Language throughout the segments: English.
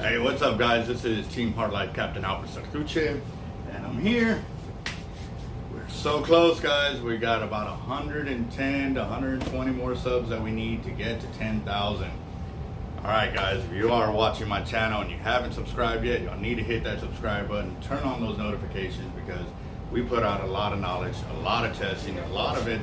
Hey, what's up, guys? This is Team Hard Life Captain Alberto Zertuche, and I'm here. We're so close, guys. We got about 110 to 120 more subs that we need to get to 10,000. All right, guys, if you are watching my channel and you haven't subscribed yet, you'll need to hit that subscribe button, turn on those notifications, because we put out a lot of knowledge, a lot of testing, a lot of it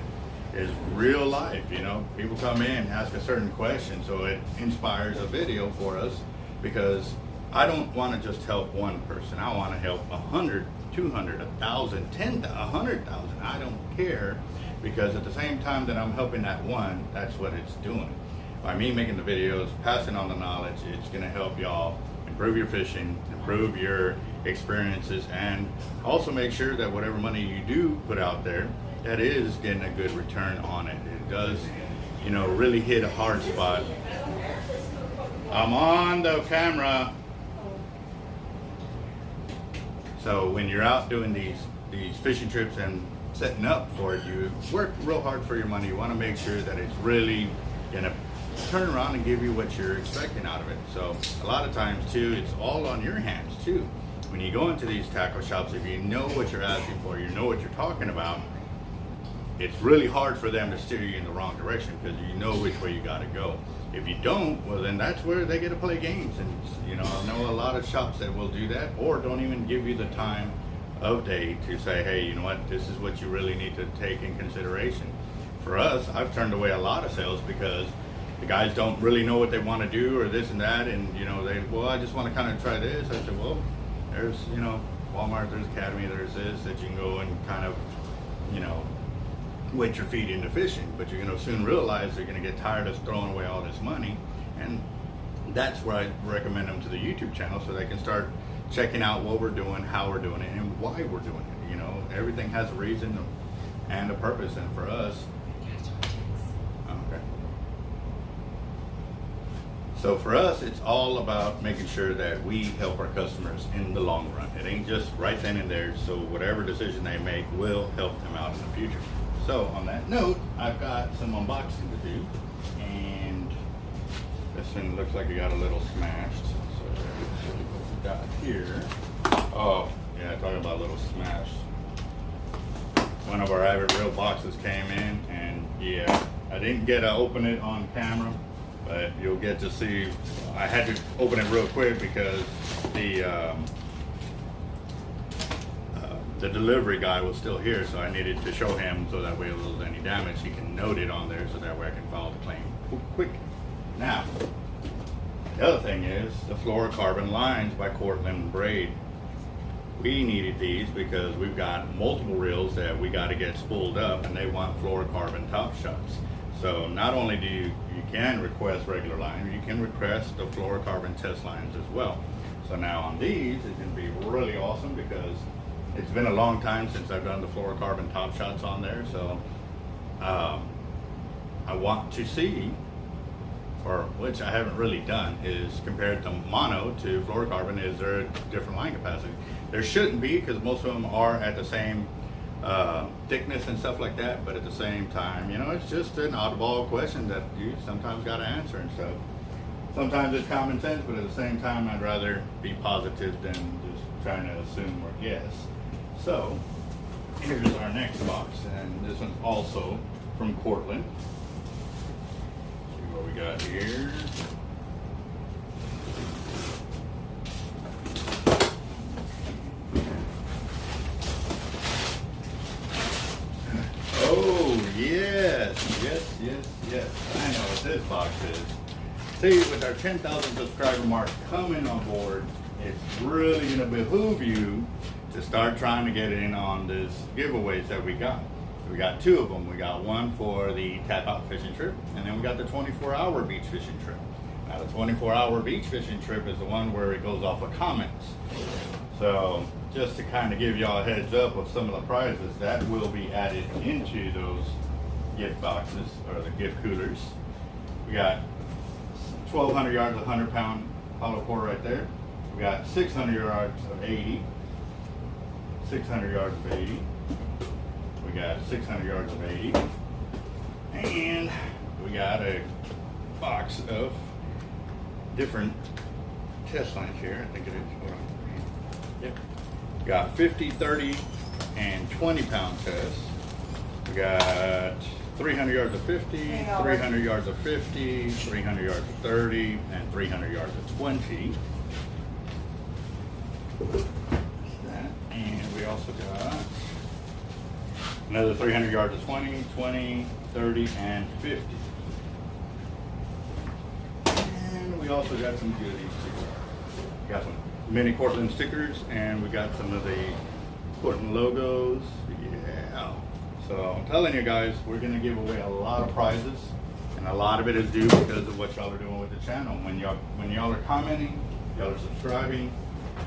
is real life. You know, people come in, ask a certain question, so it inspires a video for us, because I don't want to just help one person. I want to help 100, 200, 1,000, 10,000, 100,000. I don't care, because at the same time that I'm helping that one, that's what it's doing. By me making the videos, passing on the knowledge, it's going to help y'all improve your fishing, improve your experiences, and also make sure that whatever money you do put out there, that is getting a good return on it. It does, you know, really hit a hard spot. I'm on the camera. So when you're out doing these fishing trips and setting up for it, you work real hard for your money. You want to make sure that it's really gonna turn around and give you what you're expecting out of it. So a lot of times too, it's all on your hands too. When you go into these tackle shops, if you know what you're asking for, you know what you're talking about, it's really hard for them to steer you in the wrong direction, because you know which way you got to go. If you don't, well, then that's where they get to play games. And you know, I know a lot of shops that will do that, or don't even give you the time of day to say, hey, you know what, this is what you really need to take in consideration. For us, I've turned away a lot of sales because the guys don't really know what they want to do, or this and that, and you know, well, I just want to kind of try this. I said, well, there's, you know, Walmart, there's Academy, there's this, that you can go and kind of, you know, wet your feet into fishing. But you're going to soon realize they're going to get tired of throwing away all this money, and that's where I recommend them to the YouTube channel, so they can start checking out what we're doing, how we're doing it, and why we're doing it. You know, everything has a reason and a purpose, and for us, okay. So for us, it's all about making sure that we help our customers in the long run. It ain't just right then and there, so whatever decision they make will help them out in the future. So on that note, I've got some unboxing to do, and this one looks like it got a little smashed. So what we got here, oh yeah, talking about a little smash. One of our Avid Real boxes came in, and yeah, I didn't get to open it on camera, but you'll get to see. I had to open it real quick because the delivery guy was still here, so I needed to show him, so that way if there was any damage, he can note it on there, so that way I can file the claim quick. Now, the other thing is the fluorocarbon lines by Cortland braid. We needed these because we've got multiple reels that we got to get spooled up, and they want fluorocarbon top shots. So not only do you can request regular line, you can request the fluorocarbon test lines as well. So now on these, it can be really awesome, because it's been a long time since I've done the fluorocarbon top shots on there. So I want to see, or which I haven't really done, is compared to mono to fluorocarbon, is there a different line capacity? There shouldn't be, because most of them are at the same thickness and stuff like that, but at the same time, you know, it's just an oddball question that you sometimes got to answer. And so sometimes it's common sense, but at the same time, I'd rather be positive than just trying to assume or guess. So here's our next box, and this one's also from Cortland. See what we got here. Oh yes, yes, yes, yes. I know what this box is. See, with our 10,000 subscriber mark coming on board, it's really going to behoove you to start trying to get in on this giveaways that we got. We got two of them. We got one for the tap out fishing trip, and then we got the 24-hour beach fishing trip. Now the 24-hour beach fishing trip is the one where it goes off of comments. So just to kind of give y'all a heads up of some of the prizes that will be added into those gift boxes, or the gift coolers. We got 1,200 yards of 100-pound hollow core right there. We got 600 yards of 80. 600 yards of 80. We got 600 yards of 80. And we got a box of different test lines here. I think it is. Hold on. Yep. Got 50, 30, and 20 pound tests. We got 300 yards of 50, 300 yards of 50, 300 yards of 30, and 300 yards of 20. And we also got another 300 yards of 20, 20, 30, and 50. And we also got some goodies too. We got some mini Cortland stickers, and we got some of the Cortland logos. Yeah. So I'm telling you guys, we're gonna give away a lot of prizes, and a lot of it is due because of what y'all are doing with the channel. When y'all are commenting, y'all are subscribing,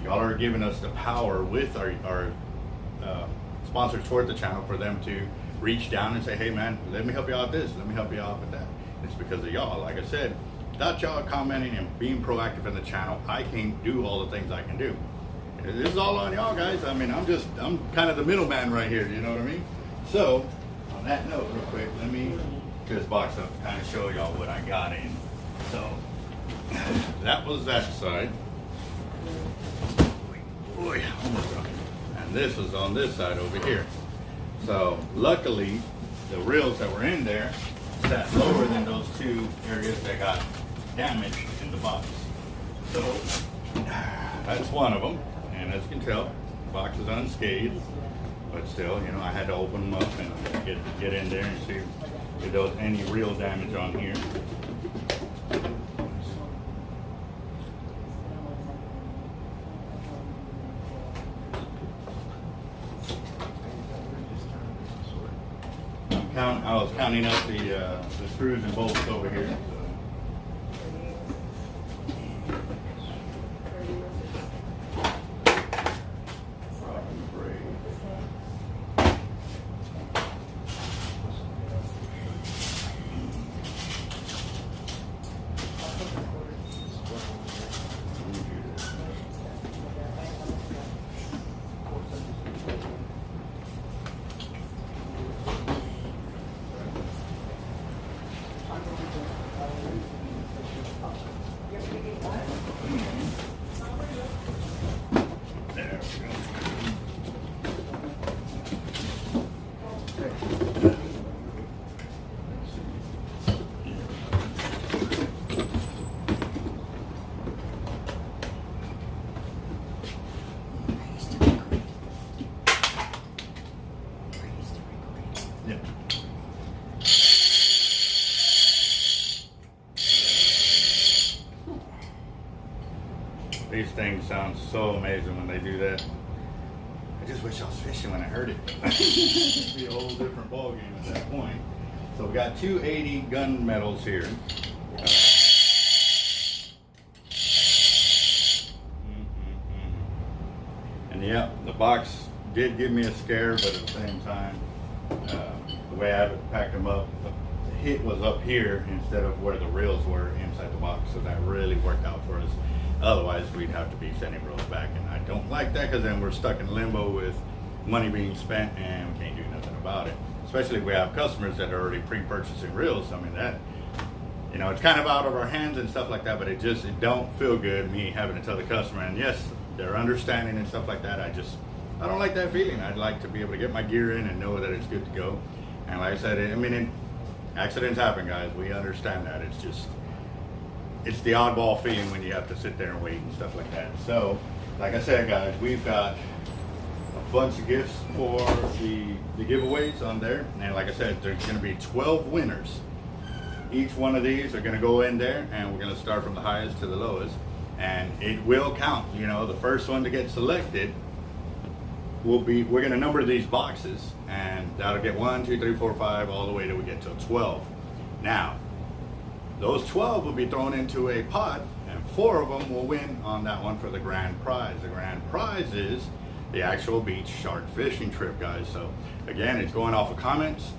y'all are giving us the power with our sponsors toward the channel for them to reach down and say, hey man, let me help you out with this, let me help you out with that. It's because of y'all. Like I said, without y'all commenting and being proactive in the channel, I can't do all the things I can do. This is all on y'all guys. I mean, I'm kind of the middleman right here, you know what I mean? So, on that note, real quick, let me get this box up and kind of show y'all what I got in. So, that was that side. Boy, almost done. And this was on this side over here. So, luckily, the reels that were in there sat lower than those two areas that got damaged in the box. So, that's one of them. And as you can tell, the box is unscathed. But still, you know, I had to open them up and get in there and see if there was any real damage on here. I was counting up the screws and bolts over here. These things sound so amazing when they do that. I just wish I was fishing when I heard it. It'd be a whole different ball game at that point. So we got 280 gun metals here. And yeah, the box did give me a scare, but at the same time, the way I packed them up, the hit was up here instead of where the reels were inside the box. So that really worked out for us. Otherwise, we'd have to be sending reels back, and I don't like that because then we're stuck in limbo with money being spent and we can't do nothing about it. Especially if we have customers that are already pre-purchasing reels. I mean, that, you know, it's kind of out of our hands and stuff like that, but it don't feel good me having to tell the customer. And yes, they're understanding and stuff like that. I don't like that feeling. I'd like to be able to get my gear in and know that it's good to go. And like I said, I mean, accidents happen, guys. We understand that. It's the oddball feeling when you have to sit there and wait and stuff like that. So, like I said, guys, we've got a bunch of gifts for the giveaways on there. And like I said, there's going to be 12 winners. Each one of these are going to go in there, and we're going to start from the highest to the lowest. And it will count. You know, the first one to get selected we're going to number these boxes, and that'll get 1, 2, 3, 4, 5, all the way till we get to 12. Now, those 12 will be thrown into a pot, and 4 of them will win on that one for the grand prize. The grand prize is the actual beach shark fishing trip, guys. So again, it's going off of comments.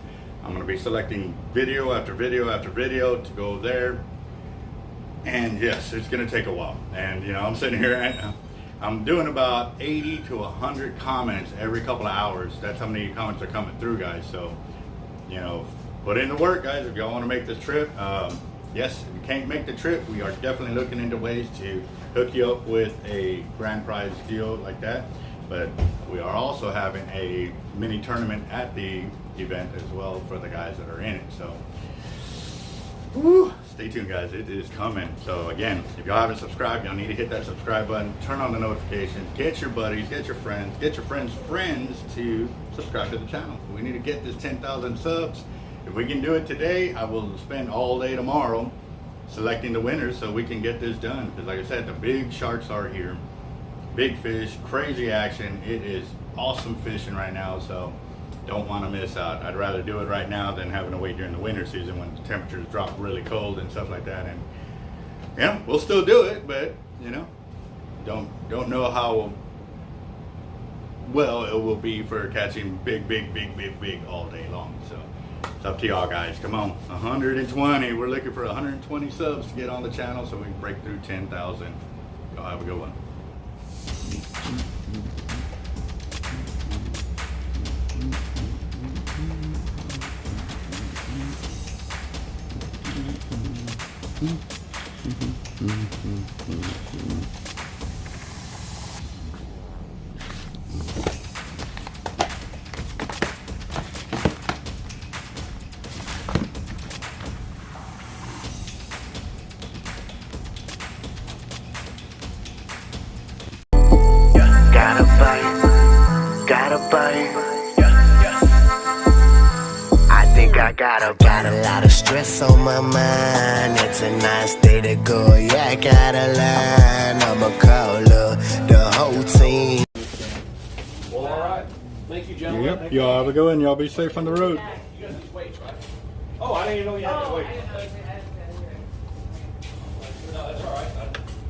I'm going to be selecting video after video after video to go there. And yes, it's going to take a while. And you know, I'm sitting here and I'm doing about 80 to 100 comments every couple of hours. That's how many comments are coming through, guys. So, you know, put in the work, guys, if y'all want to make this trip. yes, if you can't make the trip, we are definitely looking into ways to hook you up with a grand prize deal like that. But we are also having a mini tournament at the event as well for the guys that are in it. So, woo, stay tuned, guys. It is coming. So again, if y'all haven't subscribed, y'all need to hit that subscribe button, turn on the notifications, get your buddies, get your friends' friends to subscribe to the channel. We need to get this 10,000 subs. If we can do it today, I will spend all day tomorrow selecting the winners so we can get this done. Because like I said, the big sharks are here. Big fish, crazy action. It is awesome fishing right now, so don't want to miss out. I'd rather do it right now than having to wait during the winter season when the temperatures drop really cold and stuff like that. And you know, we'll still do it, but you know, don't know how well it will be for catching big all day long. So it's up to y'all guys. Come on, 120. We're looking for 120 subs to get on the channel so we can break through 10,000. Y'all have a good one. Gotta bite. I think I got a lot of stress on my mind. It's a nice day to go. Yeah, I got a line. I'ma call the whole team. Well, all right. Thank you, gentlemen. Yep, y'all have a good one. Y'all be safe on the road. You guys just wait, right? Oh, I didn't even know you had to wait. No, that's all right.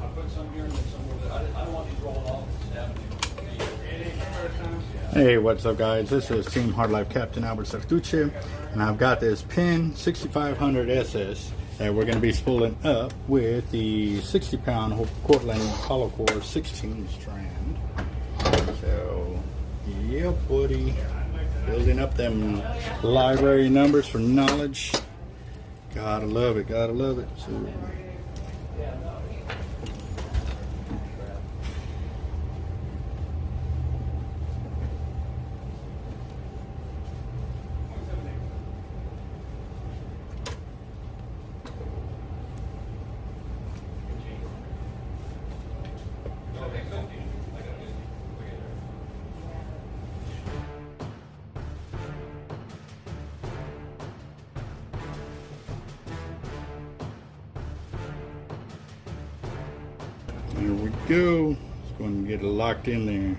I put some here and then some over there. I don't want these rolling off. Hey, what's up, guys? This is Team Hard Life Captain Alberto Zertuche, and I've got this Penn 6500 SS that we're going to be spooling up with the 60-pound Cortland hollow core 16 strand. So, yep, buddy, building up them library numbers for knowledge. Gotta love it, gotta love it. So, there we go. Just going to get it locked in there.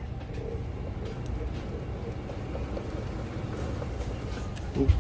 Oop.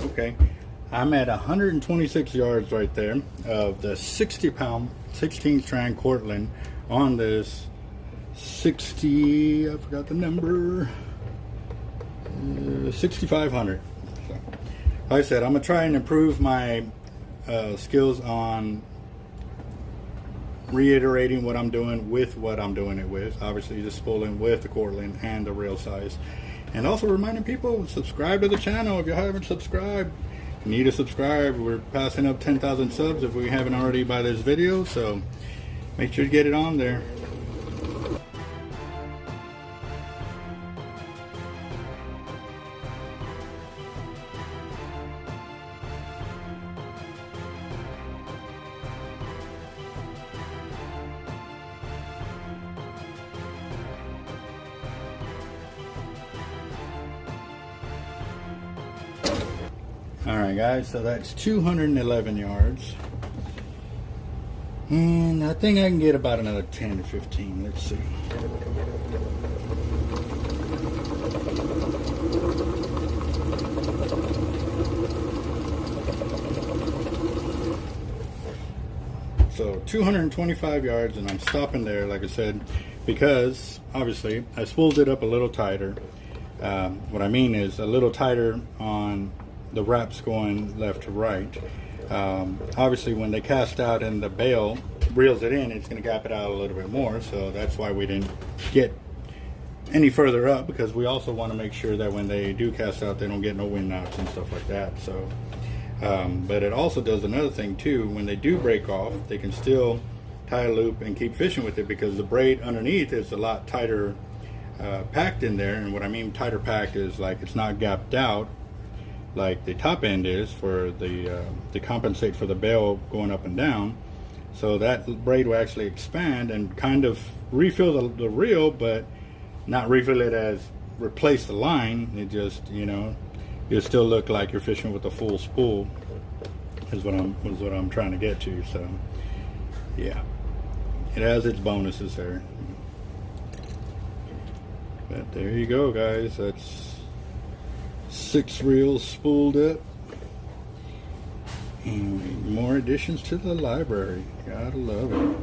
Okay, I'm at 126 yards right there of the 60-pound 16 strand Cortland on this 60, I forgot the number, 6500. So, like I said, I'm gonna try and improve my skills on reiterating what I'm doing with what I'm doing it with. Obviously just spooling with the Cortland and the rail size. And also reminding people, subscribe to the channel if you haven't subscribed. You need to subscribe. We're passing up 10,000 subs if we haven't already by this video, so make sure to get it on there. Alright guys, so that's 211 yards. And I think I can get about another 10 to 15. Let's see. So 225 yards, and I'm stopping there, like I said, because obviously I spooled it up a little tighter. What I mean is a little tighter on the wraps going left to right. Obviously when they cast out and the bale reels it in, it's going to gap it out a little bit more, so that's why we didn't get any further up, because we also want to make sure that when they do cast out they don't get no wind knocks and stuff like that. So but it also does another thing too. When they do break off, they can still tie a loop and keep fishing with it, because the braid underneath is a lot tighter packed in there. And what I mean tighter packed is like it's not gapped out like the top end is for the to compensate for the bale going up and down. So that braid will actually expand and kind of refill the reel, but not refill it as replace the line. It just, you know, you'll still look like you're fishing with a full spool is what I'm trying to get to. So yeah, it has its bonuses there. But there you go, guys. That's 6 reels spooled up. And more additions to the library. Gotta love it.